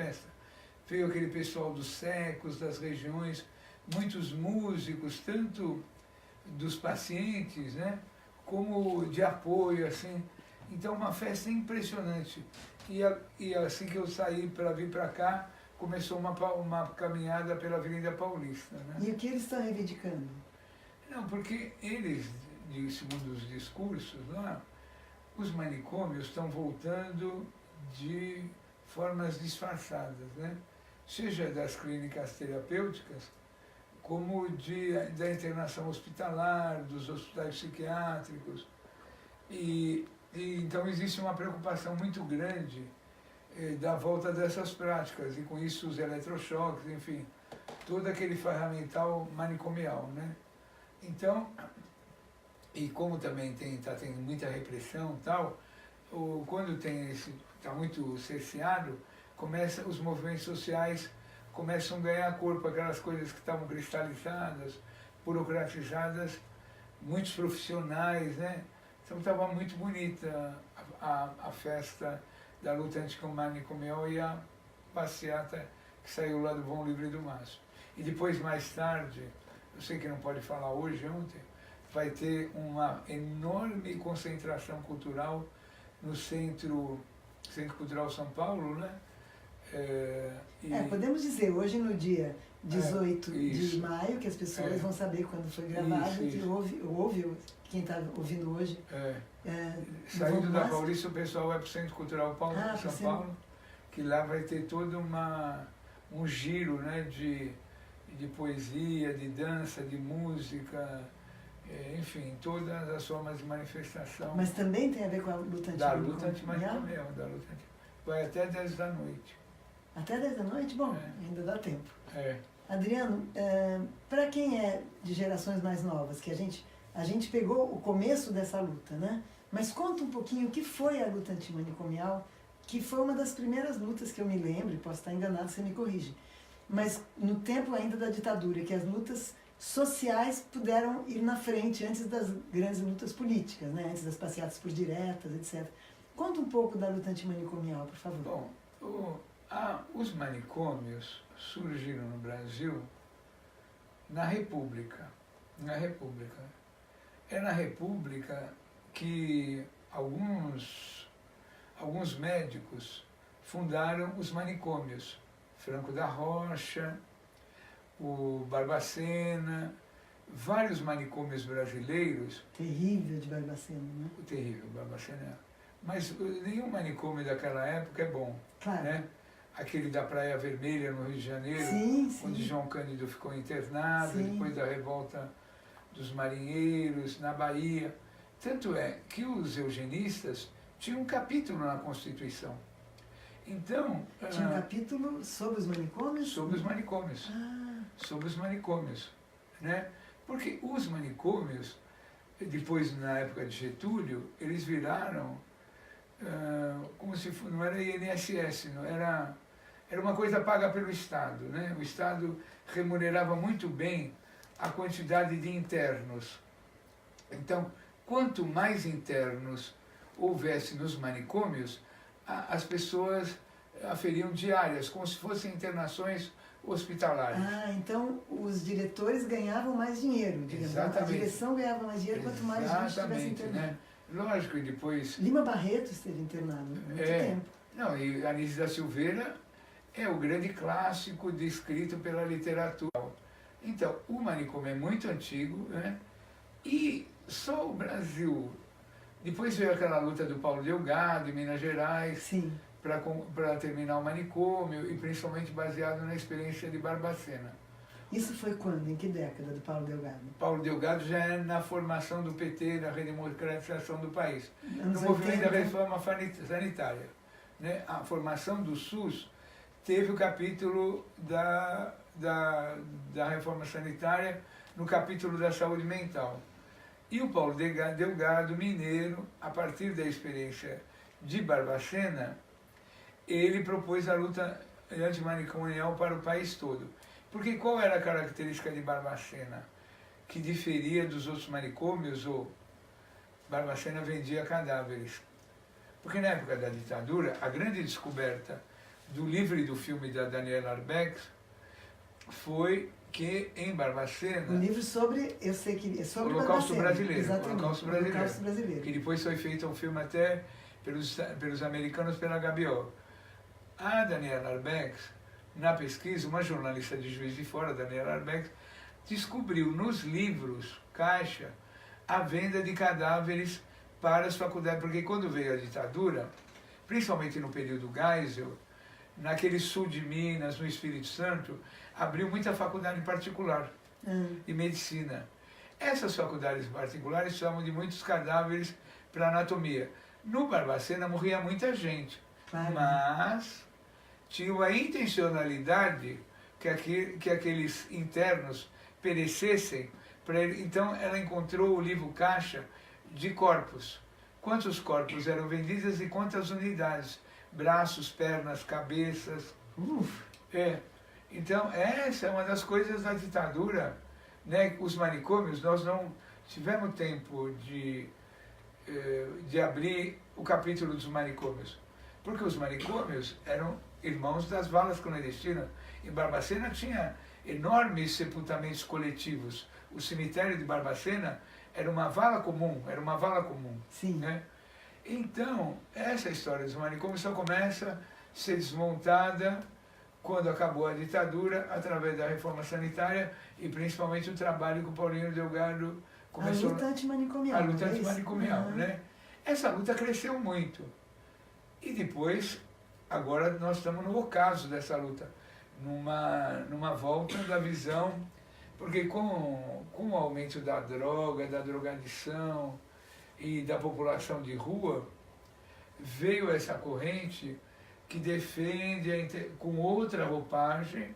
festa. Veio aquele pessoal dos secos, das regiões, muitos músicos, tanto dos pacientes, né, como de apoio, assim. Então, uma festa impressionante. E assim que eu saí para vir para cá, começou uma caminhada pela Avenida Paulista. Né? E o que eles estão reivindicando? Não, porque eles, segundo os discursos lá, os manicômios estão voltando de formas disfarçadas, né? Seja das clínicas terapêuticas, como da internação hospitalar, dos hospitais psiquiátricos. E então existe uma preocupação muito grande da volta dessas práticas, e com isso os eletrochoques, enfim, todo aquele ferramental manicomial, né? Então, e como também está tendo muita repressão e tal, quando está muito cerceado, os movimentos sociais começam a ganhar corpo, aquelas coisas que estavam cristalizadas, burocratizadas, muitos profissionais, né? Então estava muito bonita a festa da luta antimanicomial e a passeata que saiu lá do Bom Livre do Márcio. E depois, mais tarde, eu sei que não pode falar hoje, ontem, vai ter uma enorme concentração cultural no Centro Cultural São Paulo, né? Podemos dizer, hoje no dia 18 de maio, que as pessoas vão saber quando foi gravado, que houve quem está ouvindo hoje. Saindo da Paulista, o pessoal vai para o Centro Cultural São Paulo, que lá vai ter todo um giro, né, de poesia, de dança, de música, enfim, todas as formas de manifestação. Mas também tem a ver com a luta antimanicomial? Da luta antimanicomial, vai até 10 da noite. Até 10 da noite? Bom, ainda dá tempo. É. Adriano, para quem é de gerações mais novas, que a gente pegou o começo dessa luta, né? Mas conta um pouquinho o que foi a luta antimanicomial, que foi uma das primeiras lutas que eu me lembro, posso estar enganado, você me corrige, mas no tempo ainda da ditadura, que as lutas sociais puderam ir na frente antes das grandes lutas políticas, né? Antes das passeatas por diretas, etc. Conta um pouco da luta antimanicomial, por favor. Bom, os manicômios surgiram no Brasil na República. É na República que alguns médicos fundaram os manicômios. Franco da Rocha, o Barbacena, vários manicômios brasileiros. Terrível de Barbacena, né? O terrível, Barbacena. Mas nenhum manicômio daquela época é bom. Claro. Né? Aquele da Praia Vermelha, no Rio de Janeiro, sim. onde João Cândido ficou internado, sim. Depois da revolta dos marinheiros, na Bahia. Tanto é que os eugenistas tinham um capítulo na Constituição. Então... Tinha um capítulo sobre os manicômios? Sobre os manicômios. Sobre os manicômios. Né? Porque os manicômios, depois, na época de Getúlio, eles viraram como se fosse, não era INSS, não era uma coisa paga pelo Estado, né? O Estado remunerava muito bem a quantidade de internos. Então, quanto mais internos houvesse nos manicômios, as pessoas aferiam diárias, como se fossem internações hospitalares. Então os diretores ganhavam mais dinheiro, digamos. Exatamente. A direção ganhava mais dinheiro quanto mais gente estivesse internado. Né? Lógico, e depois... Lima Barreto esteve internado muito tempo. Não, e Anísio da Silveira é o grande clássico descrito pela literatura. Então, o manicômio é muito antigo, né? E só o Brasil... Depois veio aquela luta do Paulo Delgado, em Minas Gerais, para terminar o manicômio, e principalmente baseado na experiência de Barbacena. Isso foi quando? Em que década do Paulo Delgado? Paulo Delgado já é na formação do PT, na redemocratização do país. Anos no movimento 80. da reforma sanitária. Né? A formação do SUS teve o capítulo da reforma sanitária no capítulo da saúde mental. E o Paulo Delgado, mineiro, a partir da experiência de Barbacena, ele propôs a luta antimanicomial para o país todo. Porque qual era a característica de Barbacena? Que diferia dos outros manicômios, Barbacena vendia cadáveres. Porque na época da ditadura, a grande descoberta do livro e do filme da Daniela Arbex foi que em Barbacena... O livro sobre, eu sei que é sobre o Holocausto Barbacena, Brasileiro. exatamente, O Holocausto Brasileiro. O Holocausto Brasileiro. Que depois foi feito um filme até pelos americanos, pela HBO. A Daniela Arbex, na pesquisa, uma jornalista de Juiz de Fora, Daniela Arbex, descobriu nos livros caixa a venda de cadáveres para as faculdades, porque quando veio a ditadura, principalmente no período Geisel, naquele sul de Minas, no Espírito Santo, abriu muita faculdade particular de medicina. Essas faculdades particulares precisavam de muitos cadáveres para anatomia. No Barbacena morria muita gente, mas tinha a intencionalidade que aqueles internos perecessem. Então ela encontrou o livro caixa de corpos. Quantos corpos eram vendidos e quantas unidades? Braços, pernas, cabeças. Então essa é uma das coisas da ditadura, né? Os manicômios, nós não tivemos tempo de abrir o capítulo dos manicômios, porque os manicômios eram irmãos das valas clandestinas. Em Barbacena tinha enormes sepultamentos coletivos. O cemitério de Barbacena era uma vala comum, Sim. Né? Então, essa história dos manicômios só começa a ser desmontada quando acabou a ditadura, através da reforma sanitária e principalmente o trabalho que o Paulinho Delgado começou. A luta antimanicomial. A luta antimanicomial, né? Essa luta cresceu muito. E depois, agora nós estamos no ocaso dessa luta, numa volta da visão, porque com o aumento da droga, da drogadição e da população de rua, veio essa corrente que defende com outra roupagem,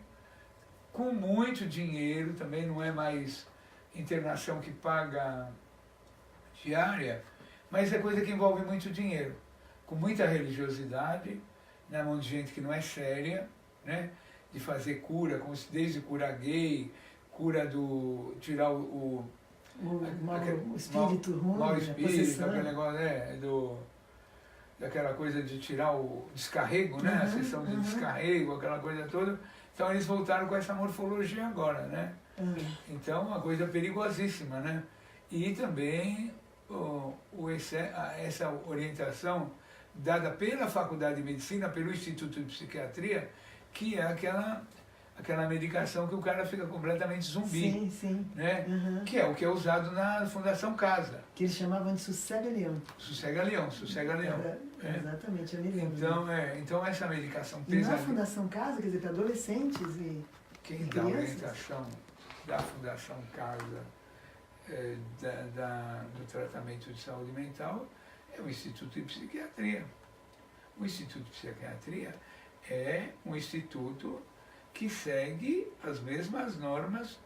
com muito dinheiro, também não é mais internação que paga diária, mas é coisa que envolve muito dinheiro, com muita religiosidade, na mão de gente que não é séria, né? De fazer cura, desde cura gay, cura do tirar o espírito ruim, mau espírito, aquele possessão. negócio, daquela coisa de tirar o descarrego, né? A sessão de descarrego, aquela coisa toda. Então eles voltaram com essa morfologia agora, né? Então uma coisa perigosíssima, né? E também essa orientação dada pela Faculdade de Medicina, pelo Instituto de Psiquiatria, que é aquela medicação que o cara fica completamente zumbi. Sim, sim. Né? Que é o que é usado na Fundação Casa. Que eles chamavam de sossega-leão. Sossega-leão. Exatamente, eu me lembro. Então essa medicação E pesada. na Fundação Casa, quer dizer, para adolescentes e quem dá crianças? orientação da Fundação Casa do tratamento de saúde mental é o Instituto de Psiquiatria. O Instituto de Psiquiatria é um instituto que segue as mesmas normas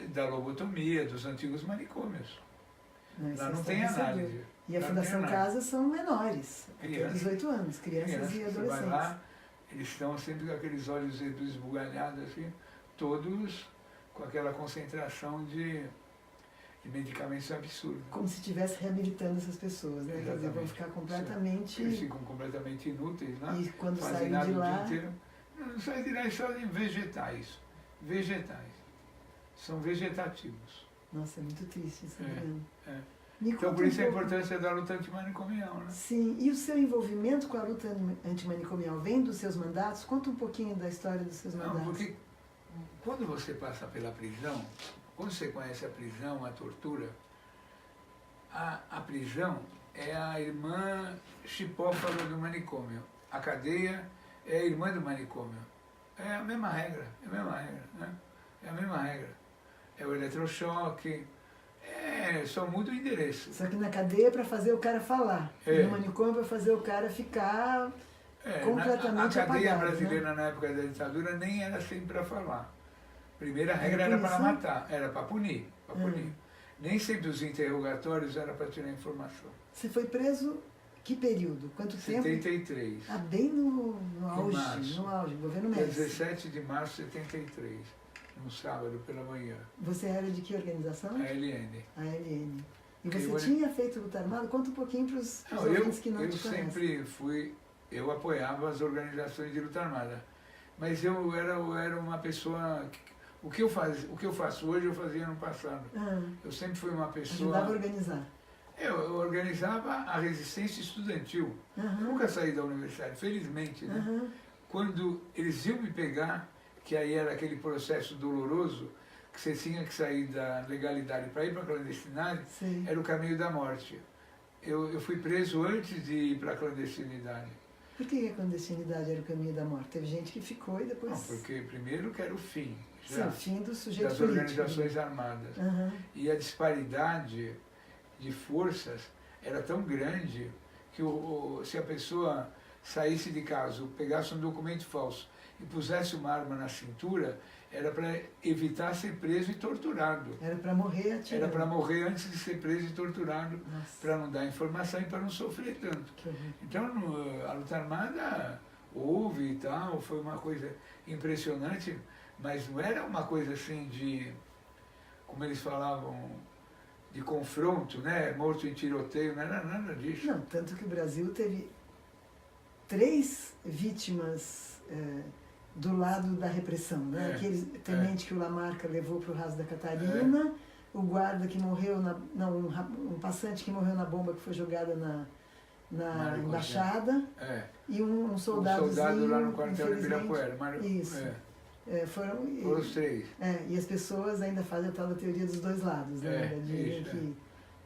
da lobotomia, dos antigos manicômios. Lá não tem análise. E a Fundação Casa são menores, até 18 anos, crianças e adolescentes. Você vai lá, eles estão sempre com aqueles olhos esbugalhados, assim, todos com aquela concentração de medicamentos absurdos. Como se estivesse reabilitando essas pessoas, né? Quer dizer, vão ficar completamente... Eles ficam completamente inúteis, né? E quando fazem saem de lá... Não saem de lá só em vegetais. São vegetativos. Nossa, é muito triste isso, né? Então por isso a importância da luta antimanicomial, né? Sim, e o seu envolvimento com a luta antimanicomial vem dos seus mandatos? Conta um pouquinho da história dos seus mandatos. Não, porque quando você passa pela prisão, quando você conhece a prisão, a tortura, a prisão é a irmã chipófala do manicômio. A cadeia é a irmã do manicômio. É a mesma regra, né? É a mesma regra. É o eletrochoque, só muda o endereço. Só que na cadeia é para fazer o cara falar, no manicômio é para fazer o cara ficar completamente apagado. A cadeia brasileira, na época da ditadura, nem era sempre para falar. A primeira regra era para matar, era para punir. Nem sempre os interrogatórios eram para tirar informação. Você foi preso que período? Quanto tempo? 73. Bem no auge, governo Médici. 17 de março de 73, num sábado pela manhã. Você era de que organização? A LN. A LN. E você tinha feito luta armada? Conta um pouquinho para os ouvintes que não te conhecem. Eu sempre fui eu apoiava as organizações de luta armada. Mas eu era uma pessoa... O que eu faço hoje, eu fazia no passado. Eu sempre fui uma pessoa... Ajudava a organizar. Eu organizava a resistência estudantil. Eu nunca saí da universidade, felizmente. Né? Quando eles iam me pegar, que aí era aquele processo doloroso, que você tinha que sair da legalidade para ir para a clandestinidade, Sim. era o caminho da morte. Eu fui preso antes de ir para a clandestinidade. Por que a clandestinidade era o caminho da morte? Teve gente que ficou e depois... Não, porque primeiro que era o fim. Sim, o fim do sujeito das político. Organizações Armadas. E a disparidade de forças era tão grande que se a pessoa saísse de casa, pegasse um documento falso e pusesse uma arma na cintura, era para evitar ser preso e torturado. Era para morrer atirando. Era para morrer antes de ser preso e torturado, para não dar informação e para não sofrer tanto. Então, a luta armada houve e tal, foi uma coisa impressionante, mas não era uma coisa assim de, como eles falavam, de confronto, né? Morto em tiroteio, não era nada disso. Não, tanto que o Brasil teve 3 vítimas do lado da repressão, né? Aquele tenente que o Lamarca levou para o Raso da Catarina, o guarda que morreu, um passante que morreu na bomba que foi jogada na embaixada, e um soldadozinho, um soldado lá no quartel de Ibirapuera. Isso. Foram os 3. E as pessoas ainda fazem a tal da teoria dos 2 lados, né? Dizem que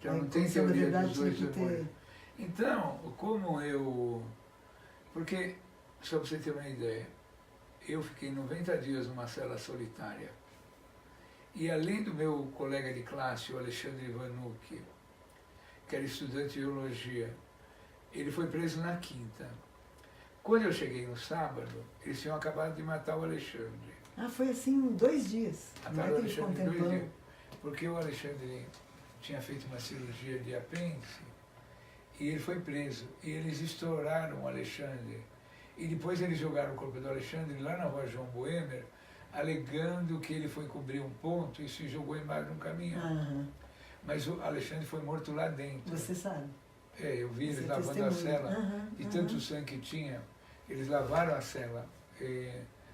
já não tem teoria dos 2 lados. Então, como eu... Porque, só para você ter uma ideia, eu fiquei 90 dias numa cela solitária. E além do meu colega de classe, o Alexandre Ivanucci, que era estudante de biologia, ele foi preso na quinta. Quando eu cheguei no sábado, eles tinham acabado de matar o Alexandre. Foi assim em 2 dias? Mataram o Alexandre em 2 dias. Porque o Alexandre tinha feito uma cirurgia de apêndice e ele foi preso. E eles estouraram o Alexandre. E depois eles jogaram o corpo do Alexandre lá na rua João Boemer, alegando que ele foi cobrir um ponto e se jogou embaixo de um caminhão. Mas o Alexandre foi morto lá dentro. Você sabe? Eu vi eles lavando a cela. De tanto sangue que tinha, eles lavaram a cela.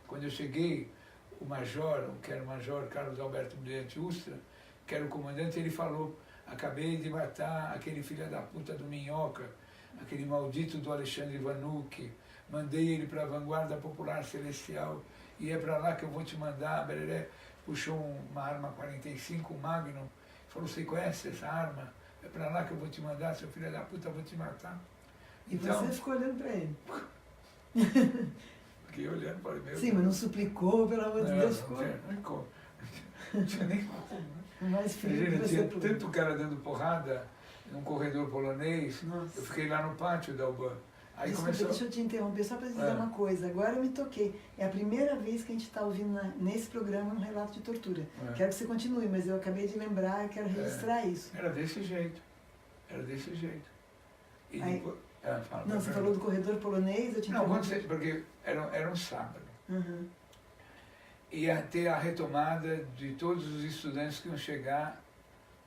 Quando eu cheguei, o major, que era o major Carlos Alberto Brilhante Ustra, que era o comandante, ele falou: acabei de matar aquele filho da puta do Minhoca, aquele maldito do Alexandre Ivanucci, mandei ele para a Vanguarda Popular Celestial, e é para lá que eu vou te mandar. Bereré puxou uma arma 45, um Magnum, falou: você conhece essa arma? É para lá que eu vou te mandar, seu filho da puta, eu vou te matar. E então, você ficou olhando para ele? Fiquei olhando para ele. Sim, mas não suplicou, pelo amor de Deus. Não tinha nem como. Mais frio que tinha tanto cara dando porrada num corredor polonês. Nossa. Eu fiquei lá no pátio da UBAN. Aí Desculpa, deixa eu te interromper, só para dizer uma coisa. Agora eu me toquei. É a primeira vez que a gente está ouvindo nesse programa um relato de tortura. Quero que você continue, mas eu acabei de lembrar e quero registrar isso. Era desse jeito. Era desse jeito. E aí, depois, não, você falou do corredor polonês, eu te interrompi. Não, porque era um sábado. Ia ter a retomada de todos os estudantes que iam chegar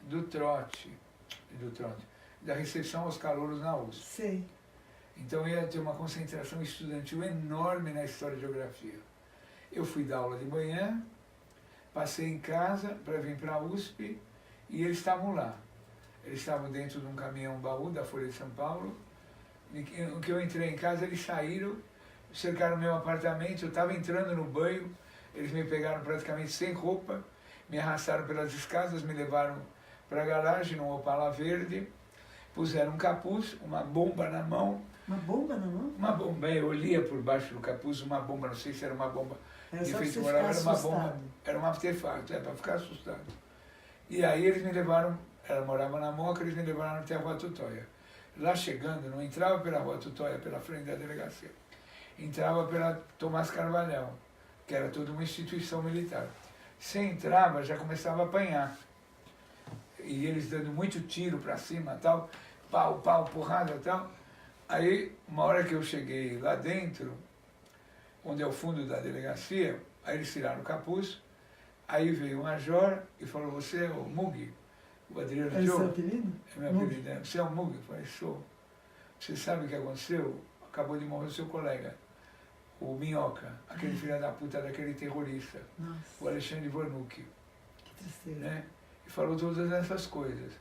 do trote, da recepção aos calouros na USP. Sei. Então ia ter uma concentração estudantil enorme na História e Geografia. Eu fui dar aula de manhã, passei em casa para vir para a USP e eles estavam lá. Eles estavam dentro de um caminhão baú da Folha de São Paulo. No que eu entrei em casa, eles saíram, cercaram meu apartamento, eu estava entrando no banho, eles me pegaram praticamente sem roupa, me arrastaram pelas escadas, me levaram para a garagem, num Opala verde, puseram um capuz, uma bomba na mão. Uma bomba na mão? Uma bomba, eu olhia por baixo do capuz, uma bomba, não sei se era uma bomba de efeito moral, era uma bomba, era um artefato, para ficar assustado. E aí eles me levaram, ela morava na Moca, eles me levaram até a Rua Tutóia. Lá chegando, não entrava pela Rua Tutóia, pela frente da delegacia, entrava pela Tomás Carvalhal, que era toda uma instituição militar. Se entrava, já começava a apanhar. E eles dando muito tiro para cima, tal, pau, porrada, tal. Aí, uma hora que eu cheguei lá dentro, onde é o fundo da delegacia, aí eles tiraram o capuz, aí veio o major e falou: você é o Mug, o Adriano Diogo? É seu apelido? É meu apelido. Você é o Mug? Eu falei: sou. Você sabe o que aconteceu? acabou de morrer o seu colega, o Minhoca, aquele filho da puta daquele terrorista, Nossa, o Alexandre Vanucci, que tristeza. né? E falou todas essas coisas.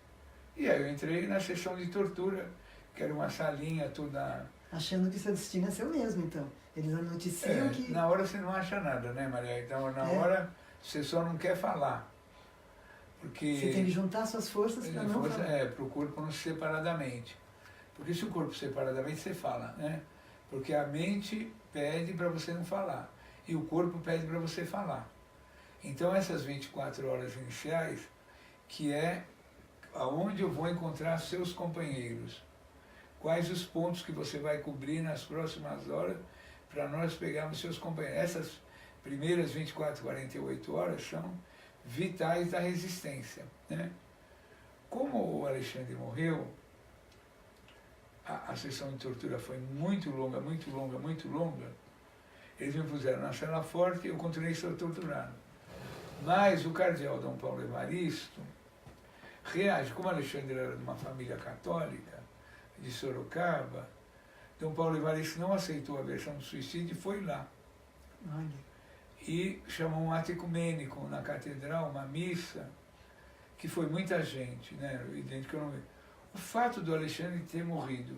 E aí eu entrei na sessão de tortura, que era uma salinha toda... Achando que seu destino é seu mesmo, então. Eles noticiam que... Na hora você não acha nada, né, Maria? Então, na hora, você só não quer falar. Porque... Você tem que juntar suas forças para não falar. Para o corpo não separadamente. Porque se o corpo separadamente, você fala, né? Porque a mente pede para você não falar. E o corpo pede para você falar. Então, essas 24 horas iniciais, que é aonde eu vou encontrar seus companheiros. Quais os pontos que você vai cobrir nas próximas horas para nós pegarmos seus companheiros. Essas primeiras 24, 48 horas são vitais da resistência, né? Como o Alexandre morreu, a sessão de tortura foi muito longa, muito longa, muito longa. Eles me puseram na cela forte e eu continuei sendo torturado. Mas o cardeal Dom Paulo Evaristo reage, como Alexandre era de uma família católica, de Sorocaba, Dom Paulo Evaristo não aceitou a versão do suicídio e foi lá. Olha. E chamou um ato ecumênico na catedral, uma missa, que foi muita gente, né? Evidente que eu não... O fato do Alexandre ter morrido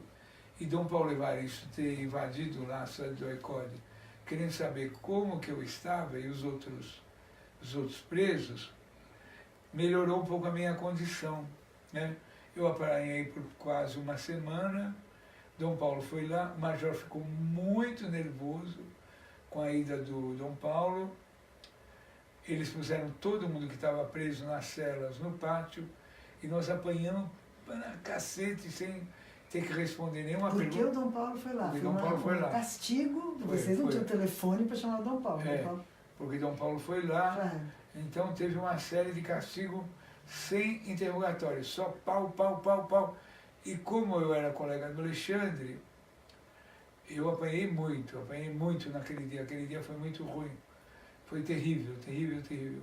e Dom Paulo Evaristo ter invadido lá a cidade do Oicode, querendo saber como que eu estava e os outros presos, melhorou um pouco a minha condição, né? Eu apanhei por quase uma semana, Dom Paulo foi lá, o major ficou muito nervoso com a ida do Dom Paulo. Eles puseram todo mundo que estava preso nas celas no pátio e nós apanhamos na cacete sem ter que responder nenhuma pergunta. Porque o Dom Paulo foi lá. Porque Foi Dom Paulo foi lá. Castigo, vocês não tinham telefone para chamar o Dom Paulo. É, Dom Paulo... porque Dom Paulo foi lá, Claro. então teve uma série de castigos sem interrogatório, só pau, pau, pau, pau. E como eu era colega do Alexandre, eu apanhei muito naquele dia. Aquele dia foi muito ruim. Foi terrível, terrível, terrível.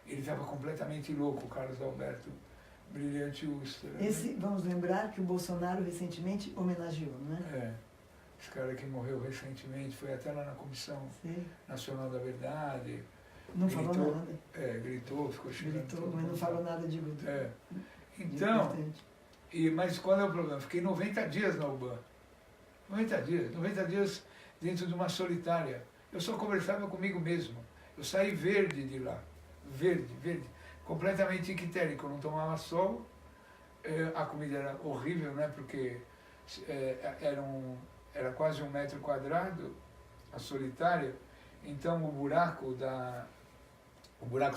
Ele estava completamente louco, o Carlos Alberto Brilhante Ustra. Esse, vamos lembrar que o Bolsonaro recentemente homenageou, não é? É. Esse cara que morreu recentemente, foi até lá na Comissão Nacional da Verdade. Não gritou, falou nada. Gritou, ficou xingando. Gritou, mas não falou nada de Guto. Então, mas qual é o problema? Fiquei 90 dias na UBAN. 90 dias dentro de uma solitária. Eu só conversava comigo mesmo. Eu saí verde de lá. Verde. Completamente ictérico. Eu não tomava sol. A comida era horrível, né? Porque era quase 1 metro quadrado, a solitária. Então o buraco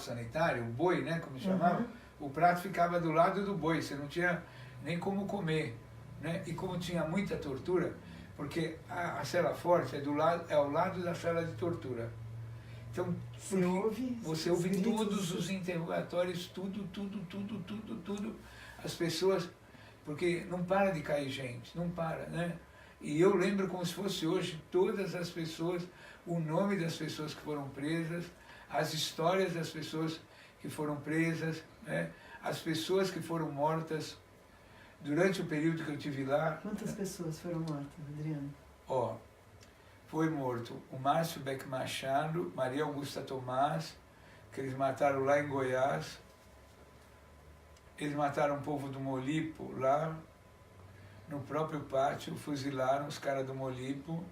sanitário, o boi, né? Como chamava, o prato ficava do lado do boi. Você não tinha nem como comer, né? E como tinha muita tortura, porque a cela forte é ao lado da cela de tortura. Então, você ouve todos os interrogatórios, tudo. As pessoas, porque não para de cair gente, não para, né? E eu lembro como se fosse hoje todas as pessoas, o nome das pessoas que foram presas, as histórias das pessoas que foram presas, né? As pessoas que foram mortas durante o período que eu estive lá. Quantas pessoas foram mortas, Adriano? Foi morto o Márcio Beck Machado, Maria Augusta Tomás, que eles mataram lá em Goiás. Eles mataram o povo do Molipo lá, no próprio pátio, fuzilaram os caras do Molipo.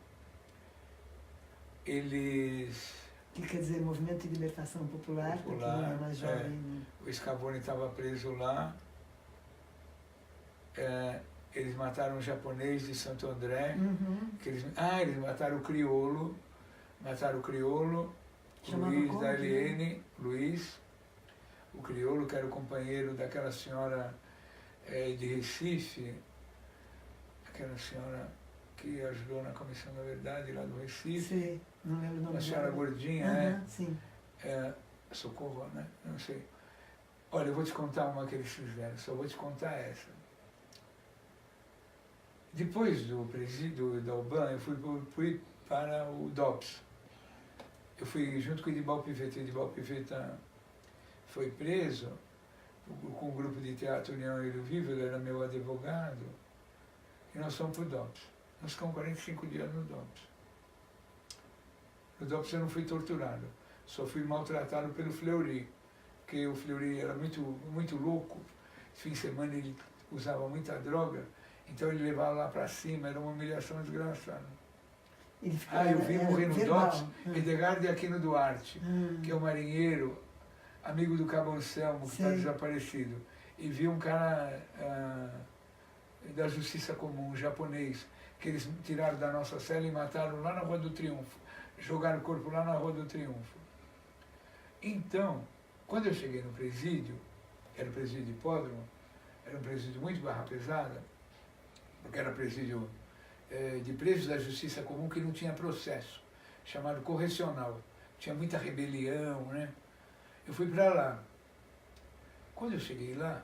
Eles... Que quer dizer, Movimento de Libertação Popular, para quem é mais jovem. Né? O Scavone estava preso lá. Eles mataram um japonês de Santo André. Eles mataram o crioulo. Luiz da LN, Luiz, o crioulo, que era o companheiro daquela senhora de Recife, aquela senhora que ajudou na Comissão da Verdade lá do Recife. Sim, não lembro o nome. Uma senhora gordinha, Sim. Socorro, né? Não sei. Olha, eu vou te contar uma que eles fizeram, só vou te contar essa. Depois do presídio da UBAN, eu fui para o DOPS. Eu fui junto com o Edibal Piveta. O Edibal Piveta foi preso com o grupo de teatro União Hélio Vivo, ele era meu advogado, e nós fomos para o DOPS. Nós ficamos 45 dias no DOPS. No DOPS eu não fui torturado, só fui maltratado pelo Fleury, porque o Fleury era muito louco, fim de semana ele usava muita droga, então ele levava lá para cima, era uma humilhação desgraçada. Eu vi morrer no DOPS Edgar de Aquino Duarte, que é um marinheiro, amigo do Cabo Anselmo, que está desaparecido, e vi um cara da Justiça Comum, japonês, que eles tiraram da nossa cela e mataram lá na Rua do Triunfo, jogaram o corpo lá na Rua do Triunfo. Então, quando eu cheguei no presídio, era o presídio de Hipódromo, era um presídio muito barra pesada, porque era presídio de presos da Justiça Comum que não tinha processo, chamado correcional. Tinha muita rebelião, né? Eu fui para lá. Quando eu cheguei lá,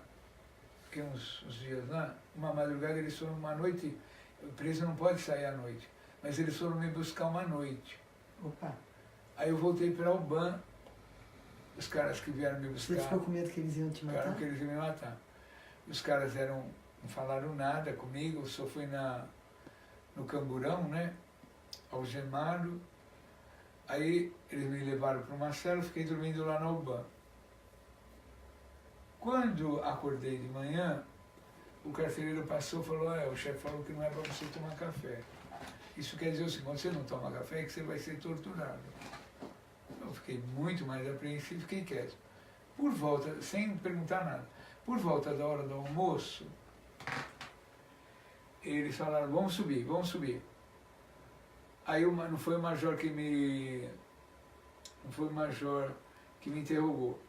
fiquei uns dias lá, uma madrugada eles foram uma noite, o preso não pode sair à noite, mas eles foram me buscar uma noite. Opa. Aí eu voltei para o Alban, os caras que vieram me buscar. Você ficou com medo que eles iam te matar? Claro que eles iam me matar. Os caras não falaram nada comigo, eu só fui no Camburão, né, algemado. Aí eles me levaram para uma cela, fiquei dormindo lá na UBAN. Quando acordei de manhã, o carcereiro passou e falou, o chefe falou que não é para você tomar café. Isso quer dizer o seguinte, quando você não toma café é que você vai ser torturado. Eu fiquei muito mais apreensivo, fiquei quieto. Por volta, sem perguntar nada, por volta da hora do almoço, eles falaram, vamos subir, vamos subir. Aí não foi o major que me interrogou.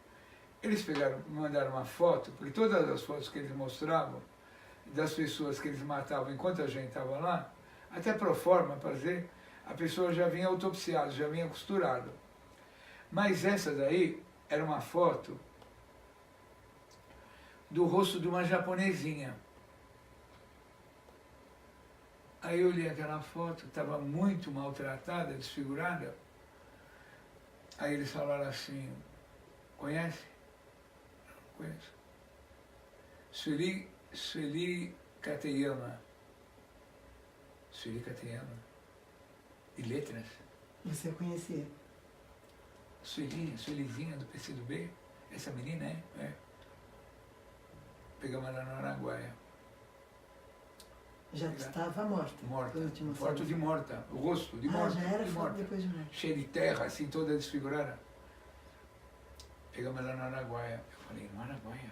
Eles me mandaram uma foto, porque todas as fotos que eles mostravam, das pessoas que eles matavam enquanto a gente estava lá, até pro forma para dizer, a pessoa já vinha autopsiada, já vinha costurada. Mas essa daí era uma foto do rosto de uma japonesinha. Aí eu olhei aquela foto, estava muito maltratada, desfigurada. Aí eles falaram assim, conhece? Não conheço. Sueli Kateyama. Sueli Kateyama. De letras. Você conhecia? Suelizinha do PCdoB. Essa menina, é? Pegamos ela no Araguaia. Já estava morta? Morta. Foto de morta. O rosto de morta. Já era de foto morta. Depois de morta. Cheia de terra, assim, toda desfigurada. Pegamos ela no Araguaia. Eu falei, no Araguaia?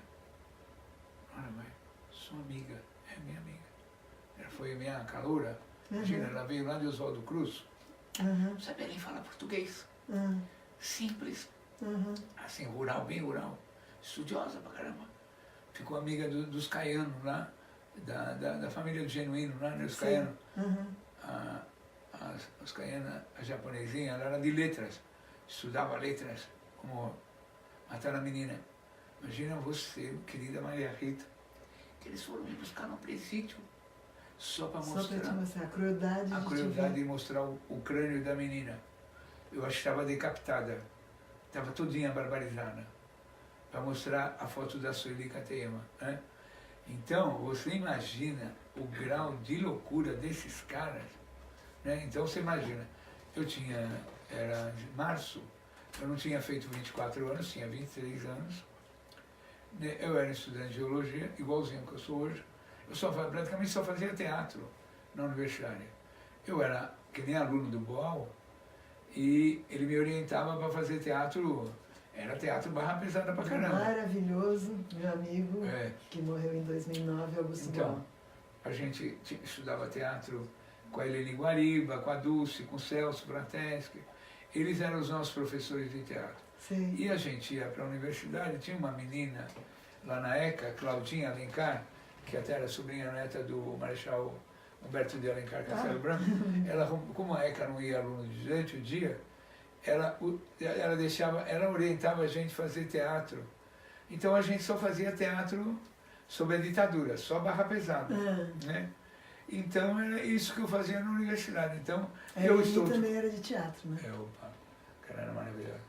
No Araguaia. Sua amiga. É minha amiga. Ela foi minha caloura. Imagina, ela veio lá de Oswaldo Cruz. Não sabia nem falar português. Simples. Assim, rural, bem rural. Estudiosa pra caramba. Ficou amiga dos caianos lá. Da família do Genuíno, lá, né, os caianos. Os caianos, a japonesinha, ela era de letras, estudava letras, como matar a menina. Imagina você, querida Maria Rita, que eles foram me buscar no presídio, só para mostrar a crueldade de mostrar o crânio da menina. Eu acho que estava decapitada, estava todinha barbarizada, para mostrar a foto da Sueli Kateyama, né? Então, você imagina o grau de loucura desses caras, né? Então, você imagina, era de março, eu não tinha feito 24 anos, tinha 23 anos, eu era estudante de geologia, igualzinho que eu sou hoje, praticamente só fazia teatro na universidade. Eu era que nem aluno do Boal, e ele me orientava para fazer teatro. Era teatro barra pesada pra caramba. Maravilhoso, meu amigo, que morreu em 2009, Augusto Boal. A gente estudava teatro com a Helene Guariba, com a Dulce, com o Celso Brateschi. Eles eram os nossos professores de teatro. Sim. E a gente ia para a universidade, tinha uma menina lá na ECA, Claudinha Alencar, que até era sobrinha neta do Marechal Humberto de Alencar Castelo Branco. Ela, como a ECA não ia aluno durante o dia, ela orientava a gente a fazer teatro. Então a gente só fazia teatro sob a ditadura, só barra pesada. Né? Então era isso que eu fazia na universidade. Então, também era de teatro, né? Opa, cara, era maravilhoso.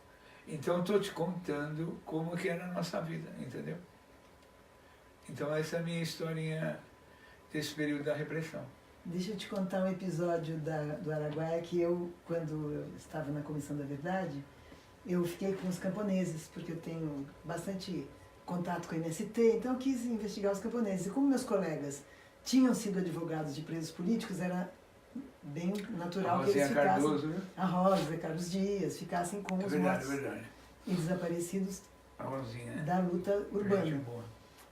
Então estou te contando como que era a nossa vida, entendeu? Então essa é a minha historinha desse período da repressão. Deixa eu te contar um episódio do Araguaia que quando eu estava na Comissão da Verdade, eu fiquei com os camponeses, porque eu tenho bastante contato com o MST, então eu quis investigar os camponeses. E como meus colegas tinham sido advogados de presos políticos, era bem natural que eles ficassem... Cardoso, né? A Rosa, Carlos Dias, ficassem com os mortos e desaparecidos da luta urbana.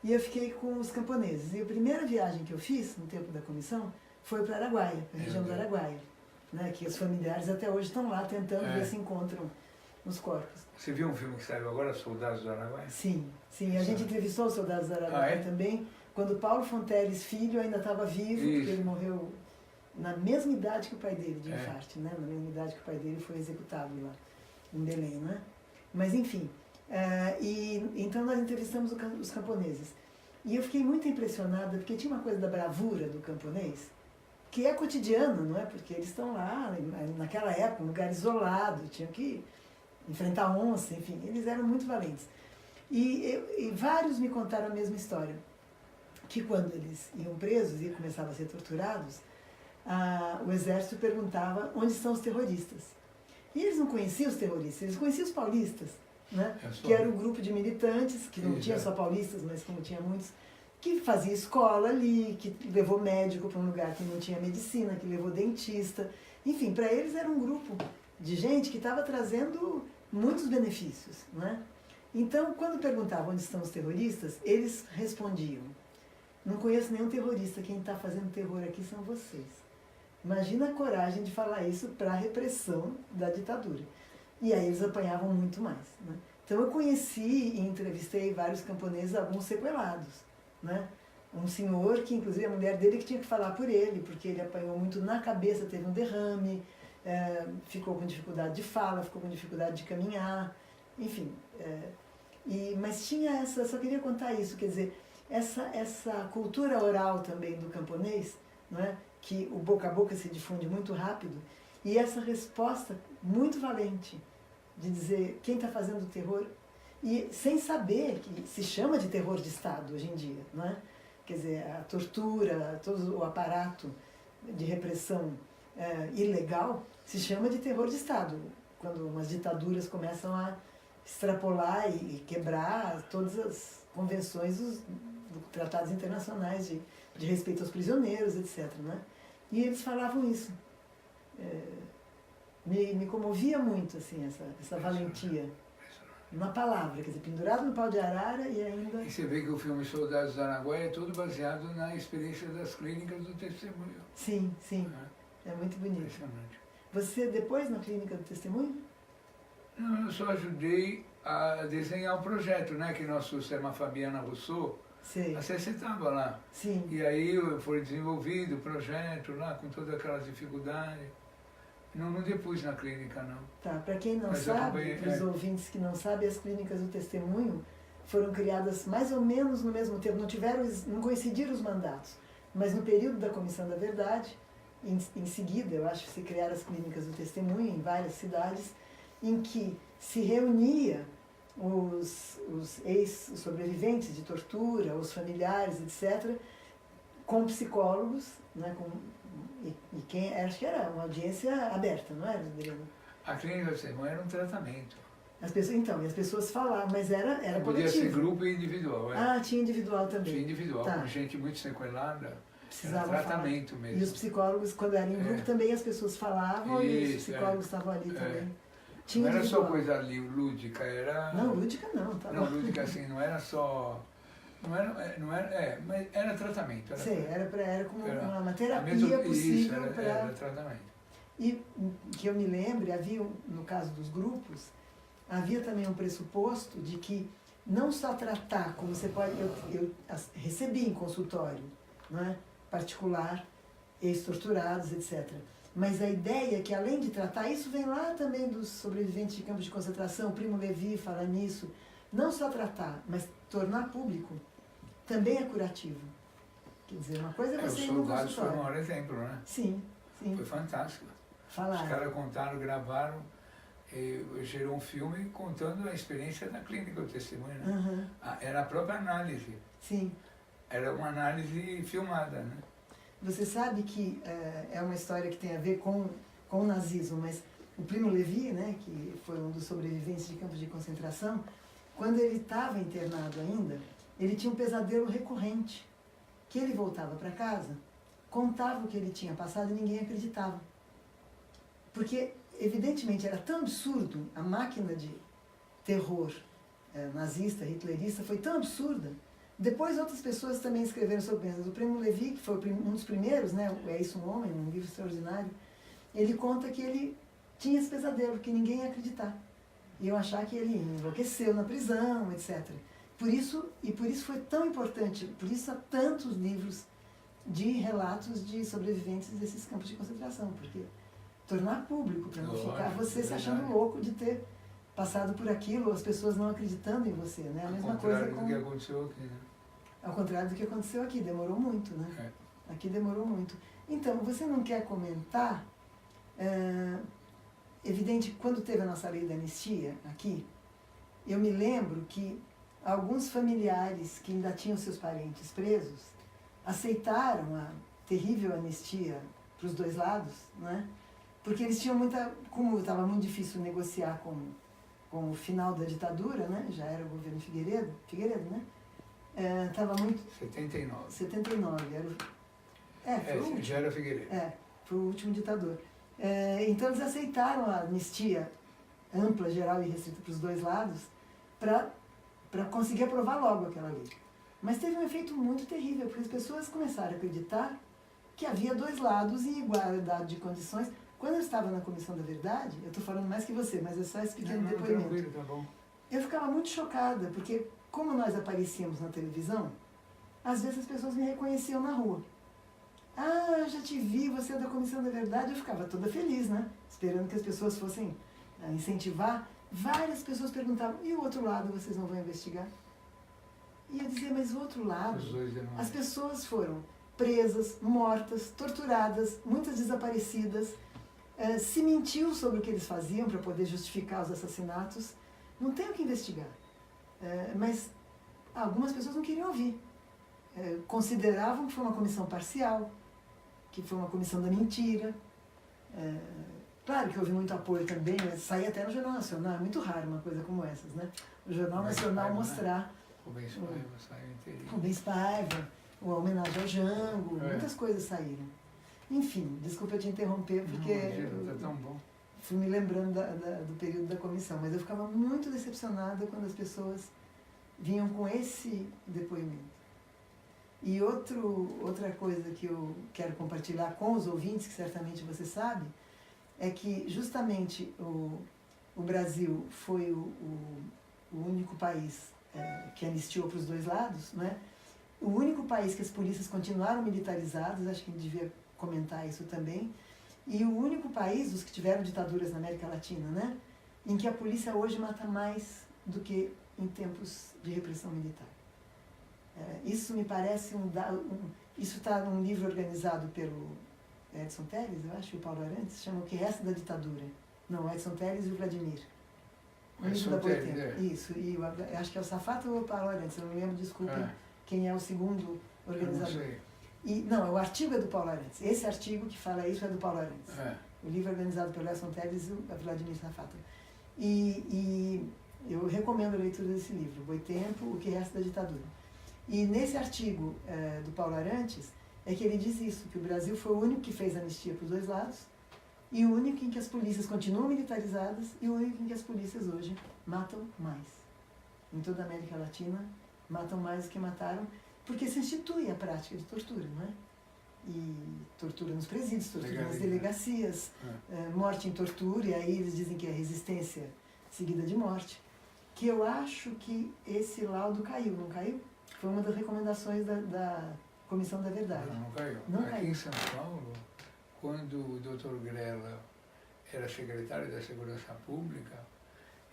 E eu fiquei com os camponeses. E a primeira viagem que eu fiz, no tempo da comissão, foi para Araguaia, para a região do Araguaia. Né, que os familiares até hoje estão lá tentando ver se encontram os corpos. Você viu um filme que saiu agora, Soldados do Araguaia? Sim, sim. A gente entrevistou os Soldados do Araguaia também, quando Paulo Fonteles, filho, ainda estava vivo, porque ele morreu na mesma idade que o pai dele, de infarto, né? Na mesma idade que o pai dele foi executado lá, em Belém, né? Mas, enfim, então nós entrevistamos os camponeses. E eu fiquei muito impressionada, porque tinha uma coisa da bravura do camponês, que é cotidiano, não é? Porque eles estão lá, naquela época, um lugar isolado, tinham que enfrentar onça, enfim, eles eram muito valentes. E vários me contaram a mesma história, que quando eles iam presos e começavam a ser torturados, o exército perguntava onde estão os terroristas. E eles não conheciam os terroristas, eles conheciam os paulistas, né? Que era um grupo de militantes, que não tinha só paulistas, mas como tinha muitos, que fazia escola ali, que levou médico para um lugar que não tinha medicina, que levou dentista. Enfim, para eles era um grupo de gente que estava trazendo muitos benefícios, né? Então, quando perguntavam onde estão os terroristas, eles respondiam: não conheço nenhum terrorista, quem está fazendo terror aqui são vocês. Imagina a coragem de falar isso para a repressão da ditadura. E aí eles apanhavam muito mais, né? Então eu conheci e entrevistei vários camponeses, alguns sequelados, né? Um senhor que, inclusive, a mulher dele que tinha que falar por ele, porque ele apanhou muito na cabeça, teve um derrame, ficou com dificuldade de fala, ficou com dificuldade de caminhar, enfim. Mas tinha essa, só queria contar isso, quer dizer, essa cultura oral também do camponês, não é? Que o boca a boca se difunde muito rápido, e essa resposta muito valente de dizer quem está fazendo terror, e sem saber que se chama de terror de Estado hoje em dia, não é? Quer dizer, a tortura, todo o aparato de repressão ilegal se chama de terror de Estado, quando umas ditaduras começam a extrapolar e quebrar todas as convenções dos tratados internacionais de respeito aos prisioneiros, etc. Né? E eles falavam isso. Me comovia muito assim, essa valentia. Uma palavra, quer dizer, pendurado no pau de arara e ainda... E você vê que o filme Soldados do Araguaia é todo baseado na experiência das clínicas do testemunho. Sim, sim. É muito bonito. Impressionante. Você depois na clínica do testemunho? Não, eu só ajudei a desenhar o projeto, né? Que nós trouxemos a Fabiana Rousseau. Sei. Você estava lá. Sim. E aí foi desenvolvido o projeto lá, com todas aquelas dificuldades. Não depus na clínica, não. Tá, para quem não sabe, para os ouvintes que não sabem, as clínicas do testemunho foram criadas mais ou menos no mesmo tempo, não coincidiram os mandatos, mas no período da Comissão da Verdade, em seguida, eu acho que se criaram as clínicas do testemunho em várias cidades, em que se reunia os ex-sobreviventes de tortura, os familiares, etc., com psicólogos, né, acho que era uma audiência aberta, não era, Adriano? A clínica do testemunho era um tratamento. E as pessoas falavam, mas era coletivo. Podia ser grupo e individual. Tinha individual também. Tinha individual, com gente muito sequelada. Precisava era tratamento falar. mesmo. E os psicólogos, quando eram em grupo, também as pessoas falavam e os psicólogos estavam ali também. Não era só coisa lúdica, era... Não, lúdica não. Não, lúdica assim, não era só... mas era tratamento. Era como uma terapia possível para... Era tratamento. E que eu me lembre, no caso dos grupos, havia também um pressuposto de que não só tratar, como você pode... Eu recebi em consultório, não é? Particular, ex-torturados, etc. Mas a ideia é que, além de tratar, isso vem lá também dos sobreviventes de campos de concentração, o Primo Levi fala nisso, não só tratar, mas tornar público, também é curativo. Quer dizer, uma coisa é você ir no consultório. Os Soldados foi o maior exemplo, né? Sim, sim. Foi fantástico. Falaram. Os caras contaram, gravaram, gerou um filme contando a experiência da clínica do testemunho. Né? Uhum. Era a própria análise. Sim. Era uma análise filmada, né? Você sabe que é uma história que tem a ver com o nazismo, mas o Primo Levi, né, que foi um dos sobreviventes de campos de concentração, quando ele estava internado ainda, ele tinha um pesadelo recorrente, que ele voltava para casa, contava o que ele tinha passado e ninguém acreditava. Porque, evidentemente, era tão absurdo, a máquina de terror nazista, hitlerista, foi tão absurda. Depois outras pessoas também escreveram sobre isso. O Primo Levi, que foi um dos primeiros, né, É Isso um Homem, um livro extraordinário, ele conta que ele tinha esse pesadelo, que ninguém ia acreditar. Iam achar que ele enlouqueceu na prisão, etc. Por isso foi tão importante, por isso há tantos livros de relatos de sobreviventes desses campos de concentração, porque tornar público, para não ficar você se achando louco de ter passado por aquilo, as pessoas não acreditando em você, né? A mesma coisa com... Ao contrário do que aconteceu aqui, né? Ao contrário do que aconteceu aqui, demorou muito, né? Aqui demorou muito. Então, você não quer comentar... evidente, quando teve a nossa lei da anistia aqui, eu me lembro que alguns familiares que ainda tinham seus parentes presos aceitaram a terrível anistia para os dois lados, né? Porque eles tinham muita... Como estava muito difícil negociar com o final da ditadura, né? Já era o governo Figueiredo, né? Estava muito... 79. 79, era o... foi o último. Já era Figueiredo. Foi o último ditador. Então eles aceitaram a anistia ampla, geral e restrita para os dois lados para conseguir aprovar logo aquela lei. Mas teve um efeito muito terrível, porque as pessoas começaram a acreditar que havia dois lados em igualdade de condições. Quando eu estava na Comissão da Verdade, eu estou falando mais que você, mas é só esse pequeno depoimento. Tranquilo, tá bom. Eu ficava muito chocada, porque como nós aparecíamos na televisão, às vezes as pessoas me reconheciam na rua. Ah, eu já te vi, você é da Comissão da Verdade. Eu ficava toda feliz, né? Esperando que as pessoas fossem incentivar. Várias pessoas perguntavam, e o outro lado vocês não vão investigar? E eu dizia, mas o outro lado, as pessoas foram presas, mortas, torturadas, muitas desaparecidas, se mentiu sobre o que eles faziam para poder justificar os assassinatos. Não tem o que investigar. Mas algumas pessoas não queriam ouvir. Consideravam que foi uma comissão parcial, que foi uma comissão da mentira. Claro que houve muito apoio também, mas saía até no Jornal Nacional, é muito raro uma coisa como essas, né? O Jornal Nacional mostrar... Rubens Paiva saiu inteirinho. Rubens Paiva, a homenagem ao Jango, muitas coisas saíram. Enfim, desculpa te interromper, porque Não, tá tão bom. Fui me lembrando do período da comissão, mas eu ficava muito decepcionada quando as pessoas vinham com esse depoimento. E outra coisa que eu quero compartilhar com os ouvintes, que certamente você sabe, é que justamente o Brasil foi o único país que anistiou para os dois lados, né? O único país que as polícias continuaram militarizadas, acho que a gente devia comentar isso também, e o único país, os que tiveram ditaduras na América Latina, né? Em que a polícia hoje mata mais do que em tempos de repressão militar. Isso me parece isso está num livro organizado pelo Edson Telles, eu acho, e o Paulo Arantes, chama O que Resta da Ditadura. Não, o Edson Telles e o Vladimir. O livro da Boitempo. Isso, e eu acho que é o Safato ou o Paulo Arantes, eu não lembro, desculpem, quem é o segundo organizador. Eu não sei. Não, o artigo é do Paulo Arantes. Esse artigo que fala isso é do Paulo Arantes. O livro é organizado pelo Edson Telles e o Vladimir Safato. E eu recomendo a leitura desse livro, Boitempo, O que Resta da Ditadura. E nesse artigo do Paulo Arantes, é que ele diz isso, que o Brasil foi o único que fez anistia para os dois lados, e o único em que as polícias continuam militarizadas, e o único em que as polícias hoje matam mais. Em toda a América Latina, matam mais do que mataram, porque se institui a prática de tortura, não é? E tortura nos presídios, tortura nas delegacias, morte em tortura, e aí eles dizem que é resistência seguida de morte. Que eu acho que esse laudo caiu, não caiu? Foi uma das recomendações da Comissão da Verdade. Não caiu. Não Aqui caiu. em São Paulo, quando o Dr. Grella era secretário da Segurança Pública,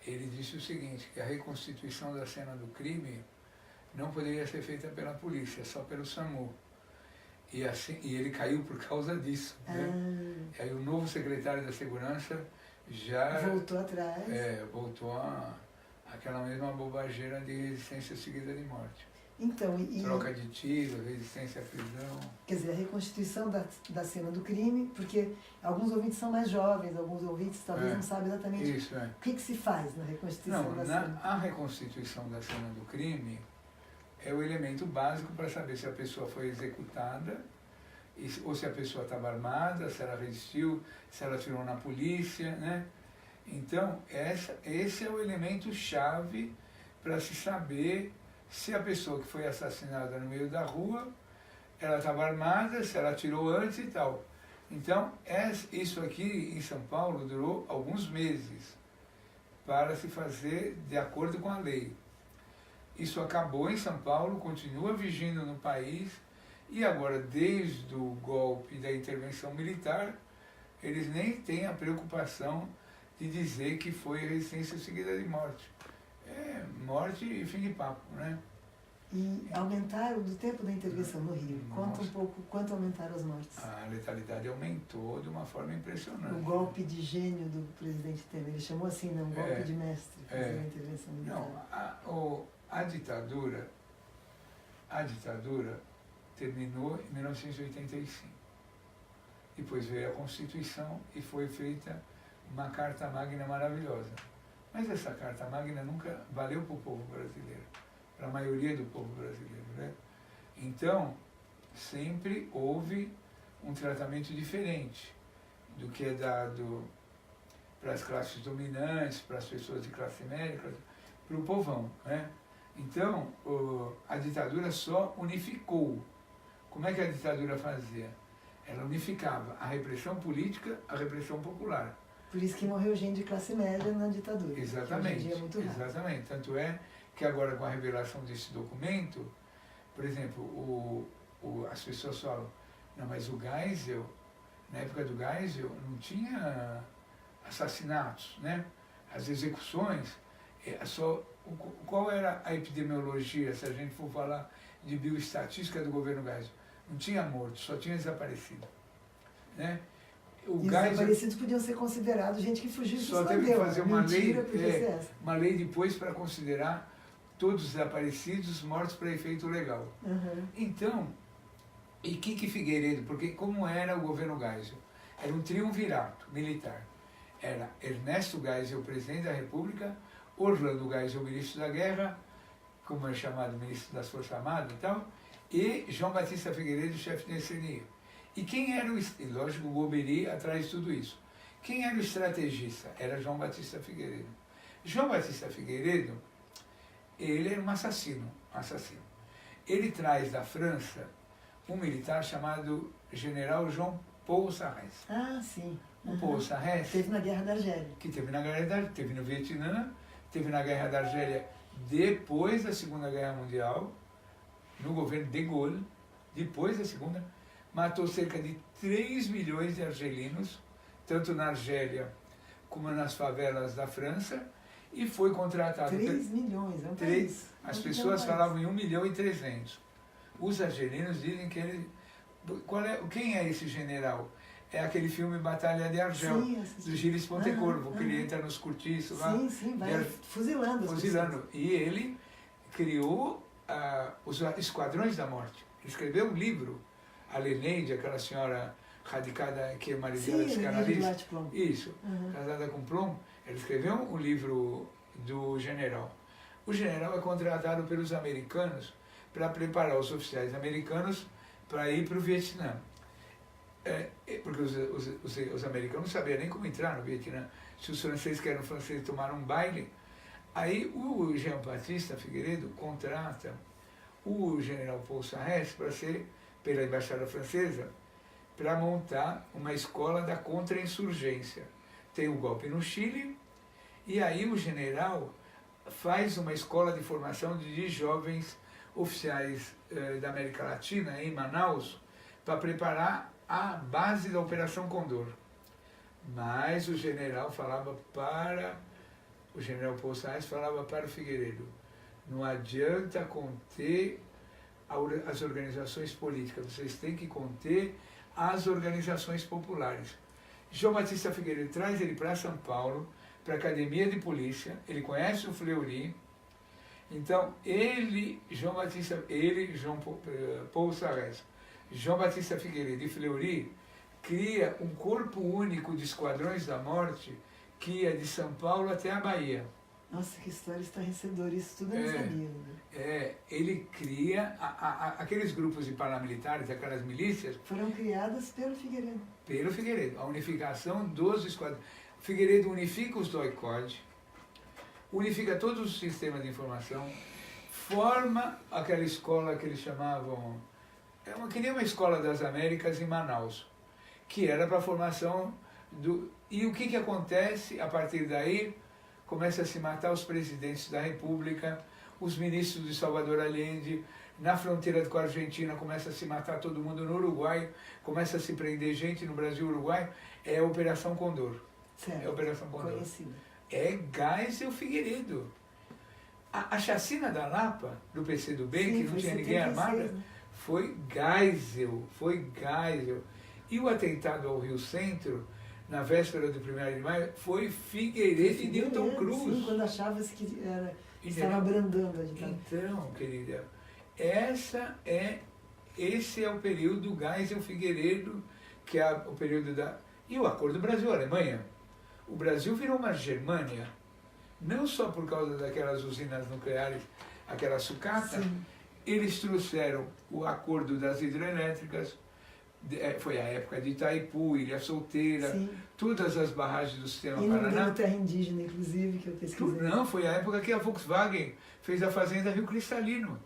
ele disse o seguinte, que a reconstituição da cena do crime não poderia ser feita pela polícia, só pelo SAMU. E ele caiu por causa disso. Né? E aí o novo secretário da Segurança já... Voltou atrás. Voltou àquela mesma bobageira de resistência seguida de morte. Então, troca de tiro, resistência à prisão. Quer dizer, a reconstituição da cena do crime, porque alguns ouvintes são mais jovens, alguns ouvintes talvez não sabem exatamente isso, o que se faz na reconstituição da cena. A reconstituição da cena do crime é o elemento básico para saber se a pessoa foi executada, ou se a pessoa estava armada, se ela resistiu, se ela atirou na polícia, né? Então, esse é o elemento chave para se saber se a pessoa que foi assassinada no meio da rua, ela estava armada, se ela atirou antes e tal. Então, isso aqui em São Paulo durou alguns meses para se fazer de acordo com a lei. Isso acabou em São Paulo, continua vigindo no país, e agora, desde o golpe da intervenção militar, eles nem têm a preocupação de dizer que foi resistência seguida de morte. É morte e fim de papo, né? E aumentaram do tempo da intervenção no Rio. Conta um pouco quanto aumentaram as mortes. A letalidade aumentou de uma forma impressionante. O golpe de gênio do presidente Temer, ele chamou assim, né? Um golpe de mestre, fazer a intervenção militar. Não, a ditadura terminou em 1985. Depois veio a Constituição e foi feita uma Carta Magna maravilhosa. Mas essa Carta Magna nunca valeu para o povo brasileiro, para a maioria do povo brasileiro, né? Então, sempre houve um tratamento diferente do que é dado para as classes dominantes, para as pessoas de classe média, para o povão, né? Então, a ditadura só unificou. Como é que a ditadura fazia? Ela unificava a repressão política, a repressão popular. Por isso que morreu gente de classe média na ditadura. Exatamente, hoje em dia é muito raro. exatamente. Tanto é que agora com a revelação desse documento, por exemplo, as pessoas falam, não, mas o Geisel, na época do Geisel, não tinha assassinatos, né? As execuções, qual era a epidemiologia, se a gente for falar de bioestatística do governo Geisel? Não tinha morto, só tinha desaparecido, né? E os desaparecidos podiam ser considerados gente que fugiu e se escondeu. Só teve que fazer uma lei depois para considerar todos os desaparecidos mortos para efeito legal. Uhum. Então, e que Figueiredo, porque como era o governo Geisel? Era um triunvirato militar. Era Ernesto Geisel, presidente da República, Orlando Geisel, ministro da Guerra, como é chamado, ministro das Forças Armadas e tal, e João Batista Figueiredo, chefe do CNI. E quem era lógico, o Golbery atrás de tudo isso. Quem era o estrategista? Era João Batista Figueiredo. João Batista Figueiredo, ele era um assassino. Ele traz da França um militar chamado General Jean Paul Sarrès. Ah, sim. O Paul Sarrès... Teve na Guerra da Argélia. Que teve na Guerra da Argélia, teve no Vietnã, teve na Guerra da Argélia depois da Segunda Guerra Mundial, no governo de Gaulle, depois da Segunda, matou cerca de 3 milhões de argelinos, tanto na Argélia como nas favelas da França, e foi contratado... 3 milhões, é um país. As pessoas falavam em 1 milhão e 300. Os argelinos dizem que ele... Quem é esse general? É aquele filme Batalha de Argel, do Gilles Pontecorvo, que ele entra nos cortiços lá. Sim, vai fuzilando as pessoas. E ele criou os Esquadrões da Morte. Ele escreveu um livro, a Leneide, aquela senhora radicada que é marido dela psicanalista. Isso, casada com Plum. Ele escreveu um livro do general. O general é contratado pelos americanos para preparar os oficiais americanos para ir para o Vietnã. Porque os americanos não sabiam nem como entrar no Vietnã. Se os franceses, que eram franceses, tomaram um baile, aí o Jean Batista Figueiredo contrata o general Paul Sarrès para ser, pela embaixada francesa, para montar uma escola da contra-insurgência. Tem o golpe no Chile, e aí o general faz uma escola de formação de jovens oficiais da América Latina, em Manaus, para preparar a base da Operação Condor. Mas o general Paul Sarrès falava para o Figueiredo, não adianta conter as organizações políticas, vocês têm que conter as organizações populares. João Batista Figueiredo traz ele para São Paulo, para a Academia de Polícia, ele conhece o Fleury, Então, ele, Paul Sarrés, João Batista Figueiredo e Fleury, cria um corpo único de esquadrões da morte que ia de São Paulo até a Bahia. Nossa, que história estarrecedora, isso tudo eu não sabia. Né? Ele cria aqueles grupos de paramilitares, aquelas milícias... Foram criadas pelo Figueiredo. Pelo Figueiredo, a unificação dos esquadrões. O Figueiredo unifica os DOI-CODE, unifica todos os sistemas de informação, forma aquela escola que eles chamavam... que nem uma escola das Américas em Manaus, que era para a formação do... E o que acontece a partir daí? Começa a se matar os presidentes da República, os ministros de Salvador Allende, na fronteira com a Argentina começa a se matar todo mundo, no Uruguai começa a se prender gente, no Brasil e Uruguai, é a Operação Condor. Certo. É a Operação Condor. Conhecida. É Geisel Figueiredo. A chacina da Lapa, do PCdoB, Sim, que não tinha ninguém armado, né? foi Geisel. E o atentado ao Rio Centro, na véspera do 1º de maio, foi Figueiredo e Newton Cruz. Sim, quando achava-se que estava abrandando a ditadura. Então, querida, esse é o período Geisel Figueiredo, que é o período da... E o Acordo Brasil-Alemanha. O Brasil virou uma Germânia, não só por causa daquelas usinas nucleares, aquela sucata, eles trouxeram o Acordo das Hidrelétricas, foi a época de Itaipu, Ilha Solteira, todas as barragens do sistema Paraná. E terra indígena, inclusive, que eu pesquisei. Não, foi a época que a Volkswagen fez a fazenda Rio Cristalino,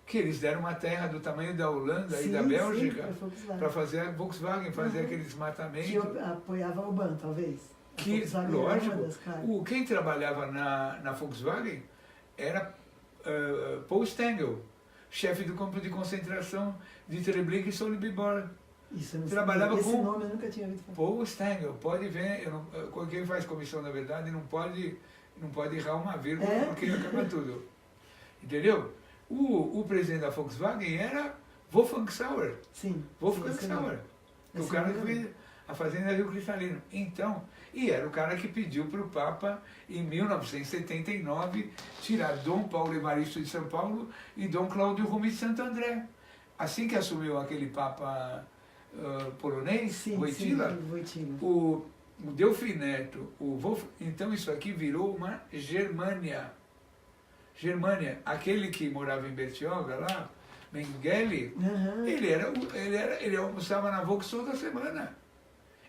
que eles deram uma terra do tamanho da Holanda e da Bélgica para fazer a Volkswagen, fazer aquele desmatamento. Que apoiava o BAN, talvez. Que, lógico, quem trabalhava na Volkswagen era Paul Stengel, chefe do campo de concentração de Treblinka e Sobibor. Isso eu não trabalhava sabia. Esse com nome eu nunca tinha ouvido falar. Paul Stengel, pode ver, quem faz comissão da verdade não pode errar uma vírgula, porque acaba tudo. Entendeu? O presidente da Volkswagen era Wolfgang Sauer. Sim. Wolfgang Sauer. O cara que fez a fazenda Rio Cristalino. Então, e era o cara que pediu para o Papa, em 1979, tirar Dom Paulo Evaristo de São Paulo e Dom Cláudio Rumi de Santo André. Assim que assumiu aquele Papa polonês, Wojtyla, o Delfim Neto, então isso aqui virou uma Germânia. Aquele que morava em Bertioga lá, Mengele, ele almoçava na Volks toda semana.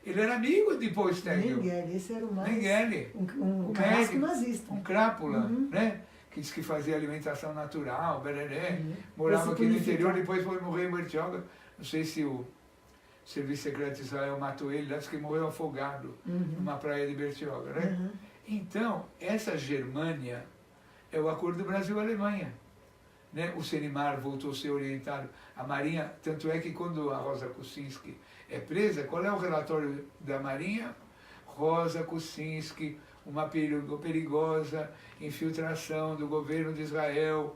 Ele era amigo de Paul Stengel. Mengele, esse era o mais... Mengele. Um carrasco nazista. Um crápula, né? Que disse que fazia alimentação natural, bereré. Morava aqui no interior, depois foi morrer em Bertioga. Não sei se o Serviço Secreto de Israel matou ele, disse que morreu afogado numa praia de Bertioga, né? Então, essa Germânia é o Acordo Brasil-Alemanha. Né? O Senimar voltou a ser orientado. A Marinha, tanto é que quando a Rosa Kuczynski é presa, qual é o relatório da Marinha? Rosa Kuczynski, uma perigosa infiltração do governo de Israel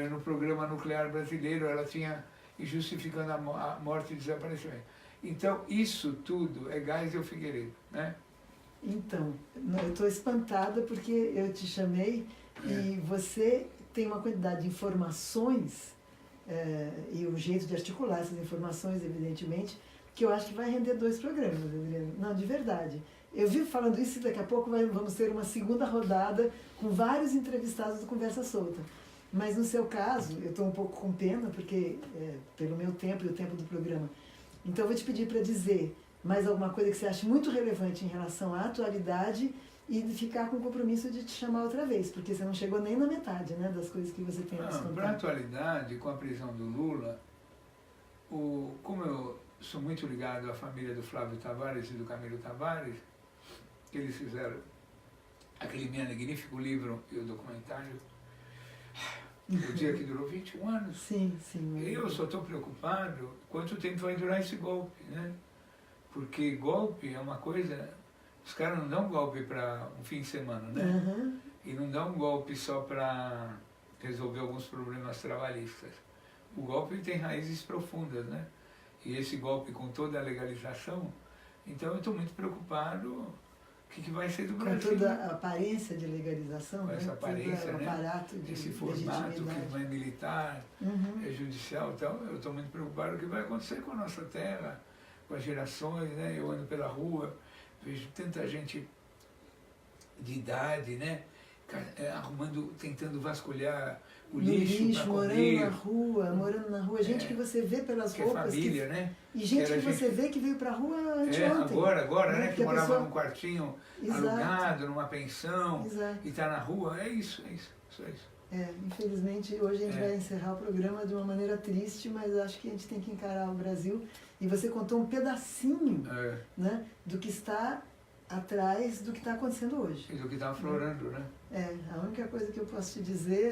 no programa nuclear brasileiro, ela tinha, justificando a morte e desaparecimento. Então, isso tudo é Geisel Figueiredo, né? Então, eu estou espantada porque eu te chamei e você tem uma quantidade de informações e o jeito de articular essas informações, evidentemente, que eu acho que vai render 2 programas, Adriano. Não, de verdade. Eu vivo falando isso e daqui a pouco vamos ter uma segunda rodada com vários entrevistados do Conversa Solta. Mas no seu caso, eu estou um pouco com pena, porque pelo meu tempo e o tempo do programa. Então eu vou te pedir para dizer mais alguma coisa que você acha muito relevante em relação à atualidade e ficar com o compromisso de te chamar outra vez, porque você não chegou nem na metade, né, das coisas que você tem a nos contar. Para a atualidade, com a prisão do Lula, como eu sou muito ligado à família do Flávio Tavares e do Camilo Tavares, que eles fizeram aquele magnífico livro e o documentário, o dia que durou 21 anos. Sim. Eu só estou preocupado quanto tempo vai durar esse golpe, né? Porque golpe é uma coisa... Os caras não dão golpe para um fim de semana, né? E não dão golpe só para resolver alguns problemas trabalhistas. O golpe tem raízes profundas, né? E esse golpe com toda a legalização... Então eu estou muito preocupado que vai ser do Com Brasil. toda a aparência de legalização, Com né? essa aparência, todo o né? aparato de Esse formato que legitimidade. não é militar, é judicial e tal. Eu estou muito preocupado com o que vai acontecer com a nossa terra, com as gerações, né? Eu ando pela rua, vejo tanta gente de idade, né? Arrumando, tentando vasculhar o No lixo para comer. morando na rua, gente que você vê pelas Que é roupas. família, né? E gente Era que você vê que veio para a rua anteontem. Agora, né? Que Porque a morava pessoa- num quartinho Exato. alugado, numa pensão, Exato. e está na rua. É isso, só isso. Infelizmente, hoje a gente vai encerrar o programa de uma maneira triste, mas acho que a gente tem que encarar o Brasil. E você contou um pedacinho, né, do que está atrás do que está acontecendo hoje. E do que está aflorando, né? A única coisa que eu posso te dizer